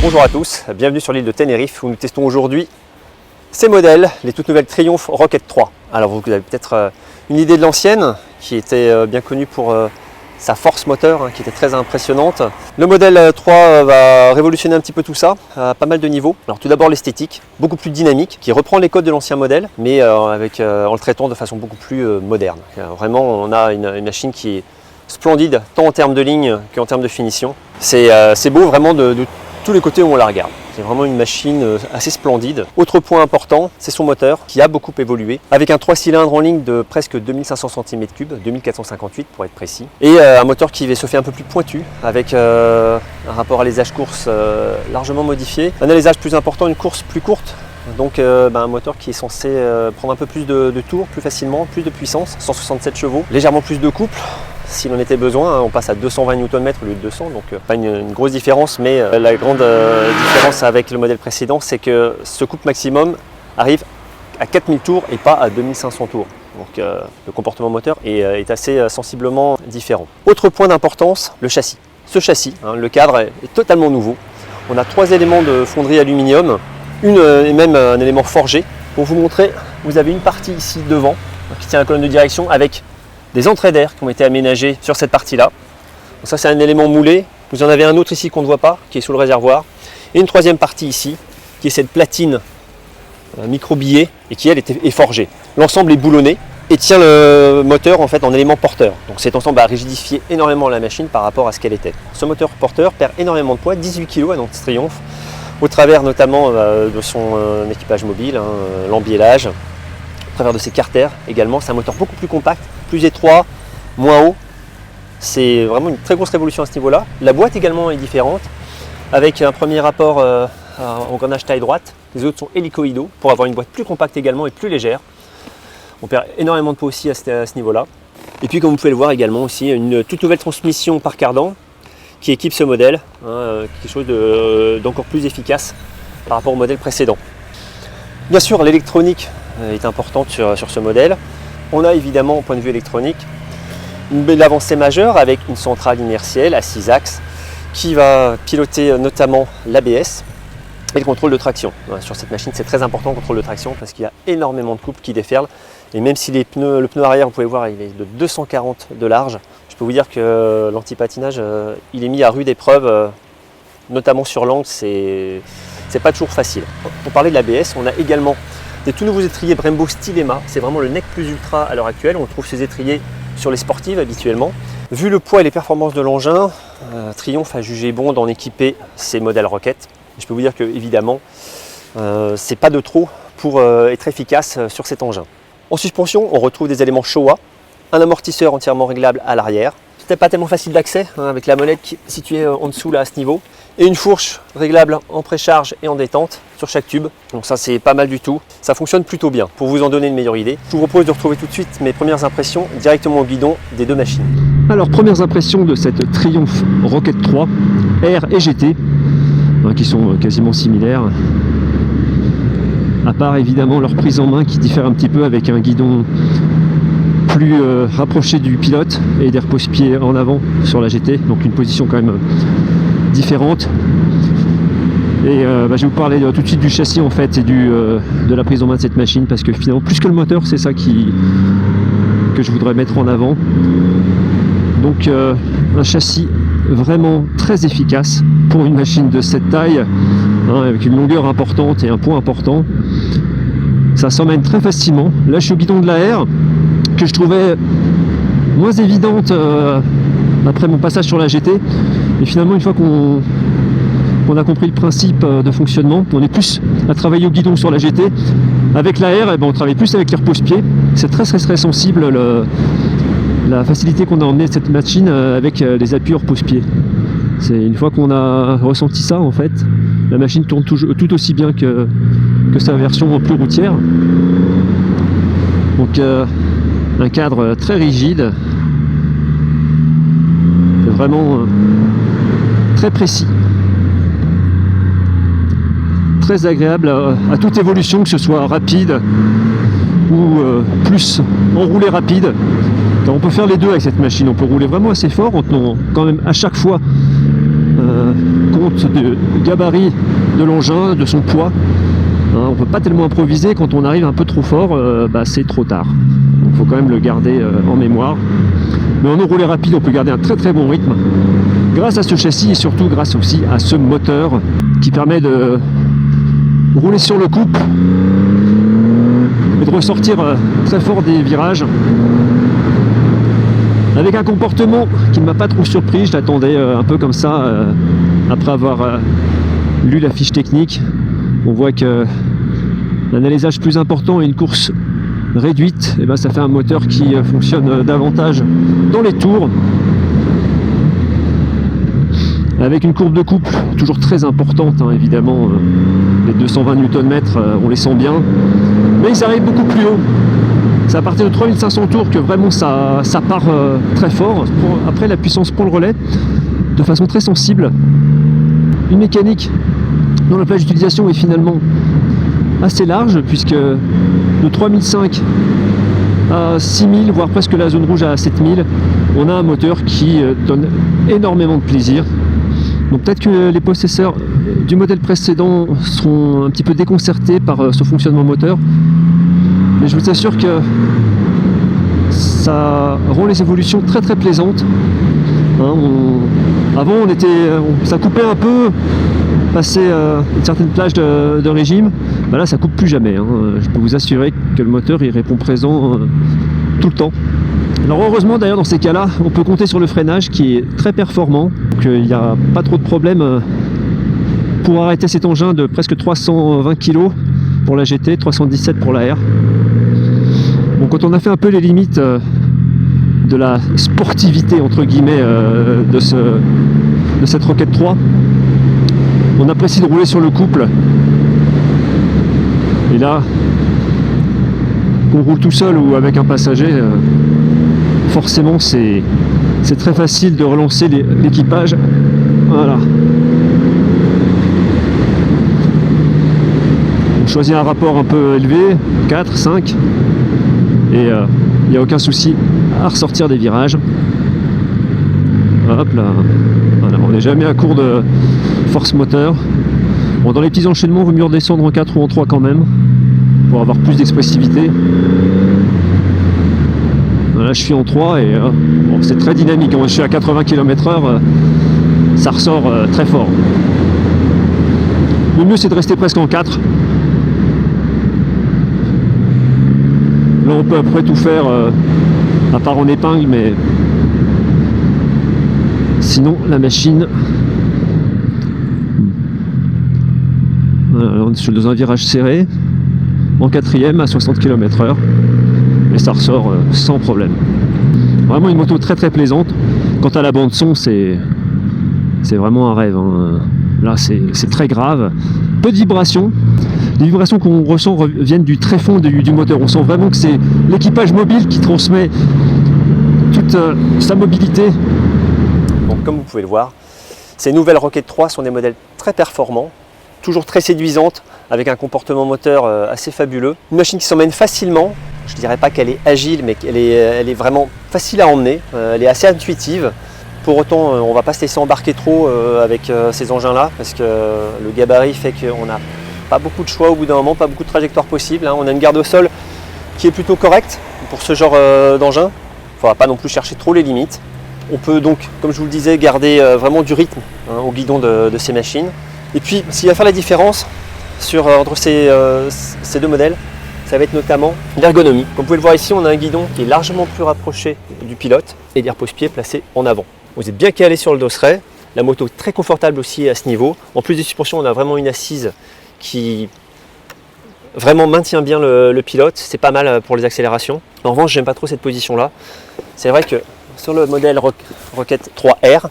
Bonjour à tous, bienvenue sur l'île de Tenerife où nous testons aujourd'hui ces modèles, les toutes nouvelles Triumph Rocket 3. Alors vous avez peut-être une idée de l'ancienne qui était bien connue pour sa force moteur qui était très impressionnante. Le modèle 3 va révolutionner un petit peu tout ça à pas mal de niveaux. Alors tout d'abord l'esthétique, beaucoup plus dynamique, qui reprend les codes de l'ancien modèle mais en le traitant de façon beaucoup plus moderne. Vraiment on a une machine qui est splendide tant en termes de ligne qu'en termes de finition. C'est beau vraiment de tous les côtés où on la regarde. C'est vraiment une machine assez splendide. Autre point important, c'est son moteur qui a beaucoup évolué, avec un 3 cylindres en ligne de presque 2500 cm3, 2458 pour être précis, et un moteur qui se fait un peu plus pointu, avec un rapport à l'alésage course largement modifié, un alésage plus important, une course plus courte, donc un moteur qui est censé prendre un peu plus de tours plus facilement, plus de puissance, 167 chevaux, légèrement plus de couple, s'il en était besoin, on passe à 220 Nm au lieu de 200, donc pas une grosse différence, mais la grande différence avec le modèle précédent, c'est que ce couple maximum arrive à 4000 tours et pas à 2500 tours. Donc le comportement moteur est assez sensiblement différent. Autre point d'importance, le châssis. Ce châssis, le cadre est totalement nouveau. On a 3 éléments de fonderie aluminium, et même un élément forgé. Pour vous montrer, vous avez une partie ici devant qui tient la colonne de direction avec des entrées d'air qui ont été aménagées sur cette partie-là. Donc ça c'est un élément moulé. Vous en avez un autre ici qu'on ne voit pas, qui est sous le réservoir. Et une troisième partie ici, qui est cette platine micro-billet et qui elle est forgée. L'ensemble est boulonné et tient le moteur en fait en élément porteur. Donc cet ensemble a rigidifié énormément la machine par rapport à ce qu'elle était. Ce moteur porteur perd énormément de poids, 18 kg à notre Triumph, au travers notamment de son équipage mobile, l'embiellage, au travers de ses carters également. C'est un moteur beaucoup plus compact, plus étroit, moins haut. C'est vraiment une très grosse révolution à ce niveau-là. La boîte également est différente, avec un premier rapport engrenage taille droite. Les autres sont hélicoïdaux pour avoir une boîte plus compacte également et plus légère. On perd énormément de poids aussi à ce niveau-là. Et puis comme vous pouvez le voir également aussi, une toute nouvelle transmission par cardan qui équipe ce modèle, quelque chose d'encore plus efficace par rapport au modèle précédent. Bien sûr, l'électronique est importante sur ce modèle. On a évidemment, au point de vue électronique, une belle avancée majeure avec une centrale inertielle à 6 axes qui va piloter notamment l'ABS et le contrôle de traction. Sur cette machine, c'est très important le contrôle de traction parce qu'il y a énormément de couples qui déferlent. Et même si le pneu arrière, vous pouvez voir, il est de 240 de large, je peux vous dire que l'anti-patinage, il est mis à rude épreuve, notamment sur l'angle, c'est pas toujours facile. Pour parler de l'ABS, on a également des tout nouveaux étriers Brembo Stylema. C'est vraiment le nec plus ultra à l'heure actuelle. On trouve ces étriers sur les sportives habituellement. Vu le poids et les performances de l'engin, Triumph a jugé bon d'en équiper ces modèles Rocket. Je peux vous dire que évidemment, c'est pas de trop pour être efficace sur cet engin. En suspension, on retrouve des éléments Showa, un amortisseur entièrement réglable à l'arrière. C'était pas tellement facile d'accès avec la molette qui est située en dessous là à ce niveau. Et une fourche réglable en précharge et en détente sur chaque tube. Donc ça c'est pas mal du tout. Ça fonctionne plutôt bien. Pour vous en donner une meilleure idée, je vous propose de retrouver tout de suite mes premières impressions directement au guidon des deux machines. Alors premières impressions de cette Triumph Rocket 3 R et GT, qui sont quasiment similaires. À part évidemment leur prise en main qui diffère un petit peu avec un guidon plus rapproché du pilote et des repose-pieds en avant sur la GT, donc une position quand même différente. Et je vais vous parler tout de suite du châssis en fait et de la prise en main de cette machine, parce que finalement plus que le moteur, c'est ça que je voudrais mettre en avant. Donc un châssis vraiment très efficace pour une machine de cette taille, avec une longueur importante et un poids important. Ça s'emmène très facilement. Là je suis au guidon de la R, que je trouvais moins évidente après mon passage sur la GT, et finalement une fois qu'on a compris le principe de fonctionnement, on est plus à travailler au guidon sur la GT. Avec la R, on travaille plus avec les repose-pieds. C'est très sensible la facilité qu'on a emmenée de cette machine avec les appuis repose-pieds. C'est une fois qu'on a ressenti ça, en fait, la machine tourne tout aussi bien que sa version plus routière. Donc un cadre très rigide, vraiment très précis, très agréable à toute évolution, que ce soit rapide ou plus enroulé rapide. Car on peut faire les deux avec cette machine, on peut rouler vraiment assez fort en tenant quand même à chaque fois compte du gabarit de l'engin, de son poids. On ne peut pas tellement improviser, quand on arrive un peu trop fort, c'est trop tard. Il faut quand même le garder en mémoire. Mais en enroulé rapide, on peut garder un très très bon rythme grâce à ce châssis et surtout grâce aussi à ce moteur qui permet de rouler sur le couple et de ressortir très fort des virages avec un comportement qui ne m'a pas trop surpris. Je l'attendais un peu comme ça après avoir lu la fiche technique. On voit que un alésage plus important et une course réduite, et ça fait un moteur qui fonctionne davantage dans les tours, avec une courbe de couple toujours très importante, évidemment. Les 220 Nm, on les sent bien, mais ils arrivent beaucoup plus haut. C'est à partir de 3500 tours que vraiment ça part très fort. Après, la puissance pour le relais, de façon très sensible. Une mécanique dont la plage d'utilisation est finalement assez large, puisque de 3005 à 6000, voire presque la zone rouge à 7000, on a un moteur qui donne énormément de plaisir. Donc peut-être que les possesseurs du modèle précédent seront un petit peu déconcertés par ce fonctionnement moteur, mais je vous assure que ça rend les évolutions très très plaisantes. Avant ça coupait un peu, passer une certaine plage de régime. Là ça coupe plus jamais. Je peux vous assurer que le moteur il répond présent tout le temps. Alors heureusement d'ailleurs dans ces cas-là, on peut compter sur le freinage qui est très performant. Donc il n'y a pas trop de problème pour arrêter cet engin de presque 320 kg pour la GT, 317 pour la R. Bon, quand on a fait un peu les limites de la sportivité entre guillemets de cette Rocket 3, on apprécie de rouler sur le couple. Et là, qu'on roule tout seul ou avec un passager, forcément c'est très facile de relancer l'équipage. Voilà. On choisit un rapport un peu élevé, 4, 5, et il n'y a aucun souci à ressortir des virages. Hop là, voilà, on n'est jamais à court de force moteur. Bon, dans les petits enchaînements, il vaut mieux redescendre en 4 ou en 3 quand même, pour avoir plus d'expressivité. Là je suis en 3 et bon, c'est très dynamique. Quand je suis à 80 km/h, ça ressort très fort. Le mieux c'est de rester presque en 4. Là on peut après tout faire, à part en épingle, mais sinon la machine, voilà, on est dans un virage serré, en 4ème à 60 km/h, et ça ressort sans problème. Vraiment une moto très très plaisante. Quant à la bande son, c'est vraiment un rêve. Là c'est très grave. Peu de vibrations. Les vibrations qu'on ressent viennent du tréfond du moteur. On sent vraiment que c'est l'équipage mobile qui transmet toute sa mobilité. Donc comme vous pouvez le voir, ces nouvelles Rocket 3 sont des modèles très performants, toujours très séduisantes, avec un comportement moteur assez fabuleux. Une machine qui s'emmène facilement. Je ne dirais pas qu'elle est agile, mais qu'elle est vraiment facile à emmener. Elle est assez intuitive. Pour autant, on ne va pas se laisser embarquer trop avec ces engins-là, parce que le gabarit fait qu'on n'a pas beaucoup de choix au bout d'un moment, pas beaucoup de trajectoires possibles. On a une garde au sol qui est plutôt correcte pour ce genre d'engin. Il ne faudra pas non plus chercher trop les limites. On peut donc, comme je vous le disais, garder vraiment du rythme au guidon de ces machines. Et puis, ce qui va faire la différence entre ces deux modèles, ça va être notamment l'ergonomie. Comme vous pouvez le voir ici, on a un guidon qui est largement plus rapproché du pilote et des repose-pieds placés en avant. Vous êtes bien calé sur le dosseret, la moto est très confortable aussi à ce niveau. En plus des suspensions, on a vraiment une assise qui vraiment maintient bien le pilote. C'est pas mal pour les accélérations. En revanche, j'aime pas trop cette position-là. C'est vrai que sur le modèle Rocket 3R,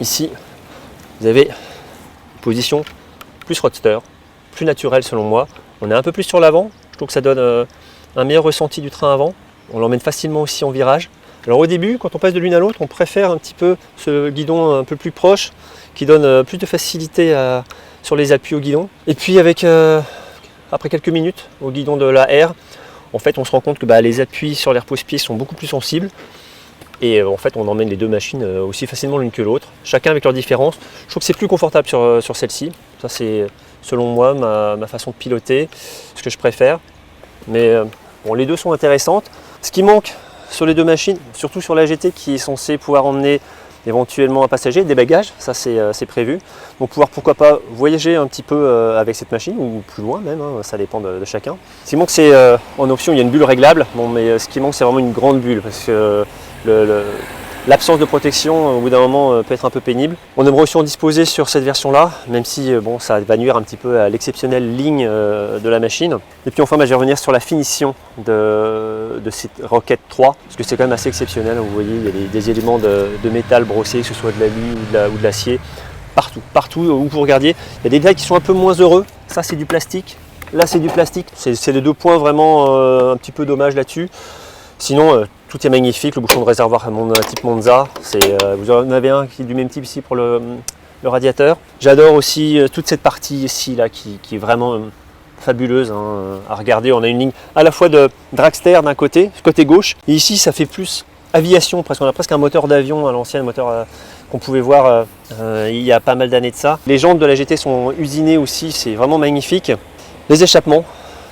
ici, vous avez une position plus roadster, plus naturelle selon moi. On est un peu plus sur l'avant, je trouve que ça donne un meilleur ressenti du train avant. On l'emmène facilement aussi en virage. Alors au début, quand on passe de l'une à l'autre, on préfère un petit peu ce guidon un peu plus proche, qui donne plus de facilité sur les appuis au guidon. Et puis après quelques minutes au guidon de la R, en fait on se rend compte que les appuis sur les repose-pieds sont beaucoup plus sensibles. Et en fait on emmène les deux machines aussi facilement l'une que l'autre, chacun avec leurs différences. Je trouve que c'est plus confortable sur celle-ci. Ça c'est selon moi ma façon de piloter, ce que je préfère. Mais bon, les deux sont intéressantes. Ce qui manque sur les deux machines, surtout sur la GT qui est censée pouvoir emmener éventuellement un passager, des bagages, ça c'est prévu. Donc pouvoir pourquoi pas voyager un petit peu avec cette machine, ou plus loin même, hein, ça dépend de chacun. Ce qui manque c'est en option, il y a une bulle réglable, bon, mais ce qui manque c'est vraiment une grande bulle, parce que l'absence de protection au bout d'un moment peut être un peu pénible. On aimerait aussi en disposer sur cette version là, même si bon, ça va nuire un petit peu à l'exceptionnelle ligne de la machine. Et puis enfin je vais revenir sur la finition de cette Rocket 3, parce que c'est quand même assez exceptionnel. Vous voyez, il y a des éléments de métal brossés, que ce soit de l'alu ou de l'acier, partout où vous regardiez. Il y a des détails qui sont un peu moins heureux, ça c'est du plastique, là c'est du plastique. C'est les deux points vraiment un petit peu dommage là-dessus. Sinon, tout est magnifique, le bouchon de réservoir type Monza, vous en avez un qui est du même type ici pour le radiateur. J'adore aussi toute cette partie ici là, qui est vraiment fabuleuse à regarder. On a une ligne à la fois de dragster d'un côté gauche, et ici ça fait plus aviation, presque. On a presque un moteur d'avion à l'ancien, moteur qu'on pouvait voir il y a pas mal d'années de ça. Les jantes de la GT sont usinées aussi, c'est vraiment magnifique. Les échappements,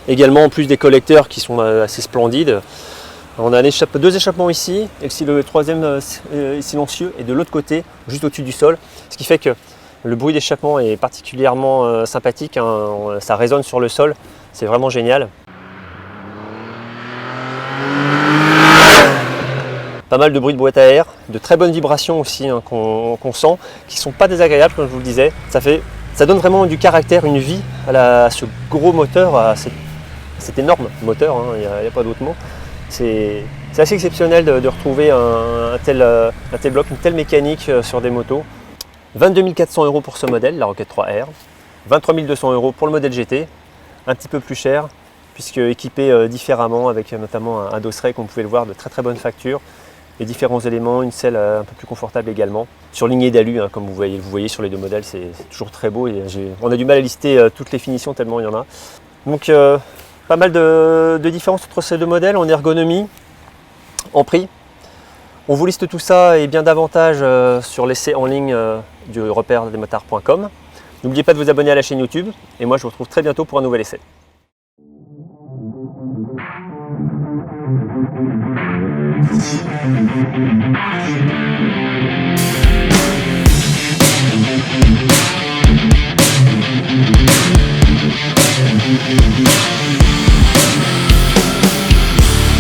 également en plus des collecteurs qui sont assez splendides. On a deux échappements ici, et le troisième est silencieux et de l'autre côté, juste au-dessus du sol. Ce qui fait que le bruit d'échappement est particulièrement sympathique, hein, ça résonne sur le sol, c'est vraiment génial. Pas mal de bruit de boîte à air, de très bonnes vibrations aussi hein, qu'on sent, qui ne sont pas désagréables comme je vous le disais. Ça donne vraiment du caractère, une vie à ce gros moteur, à cet énorme moteur, hein, il n'y a pas d'autre mot. C'est assez exceptionnel de retrouver un tel bloc, une telle mécanique sur des motos. 22 400 € pour ce modèle, la Rocket 3R. 23 200 € pour le modèle GT. Un petit peu plus cher, puisque équipé différemment, avec notamment un dosseret, comme vous pouvez le voir, de très très bonne facture. Les différents éléments, une selle un peu plus confortable également. Surlignée d'alu, hein, comme vous voyez sur les deux modèles, c'est toujours très beau. Et on a du mal à lister toutes les finitions tellement il y en a. Donc pas mal de différences entre ces deux modèles en ergonomie, en prix. On vous liste tout ça et bien davantage sur l'essai en ligne du repère-des-motards.com. N'oubliez pas de vous abonner à la chaîne YouTube et moi je vous retrouve très bientôt pour un nouvel essai.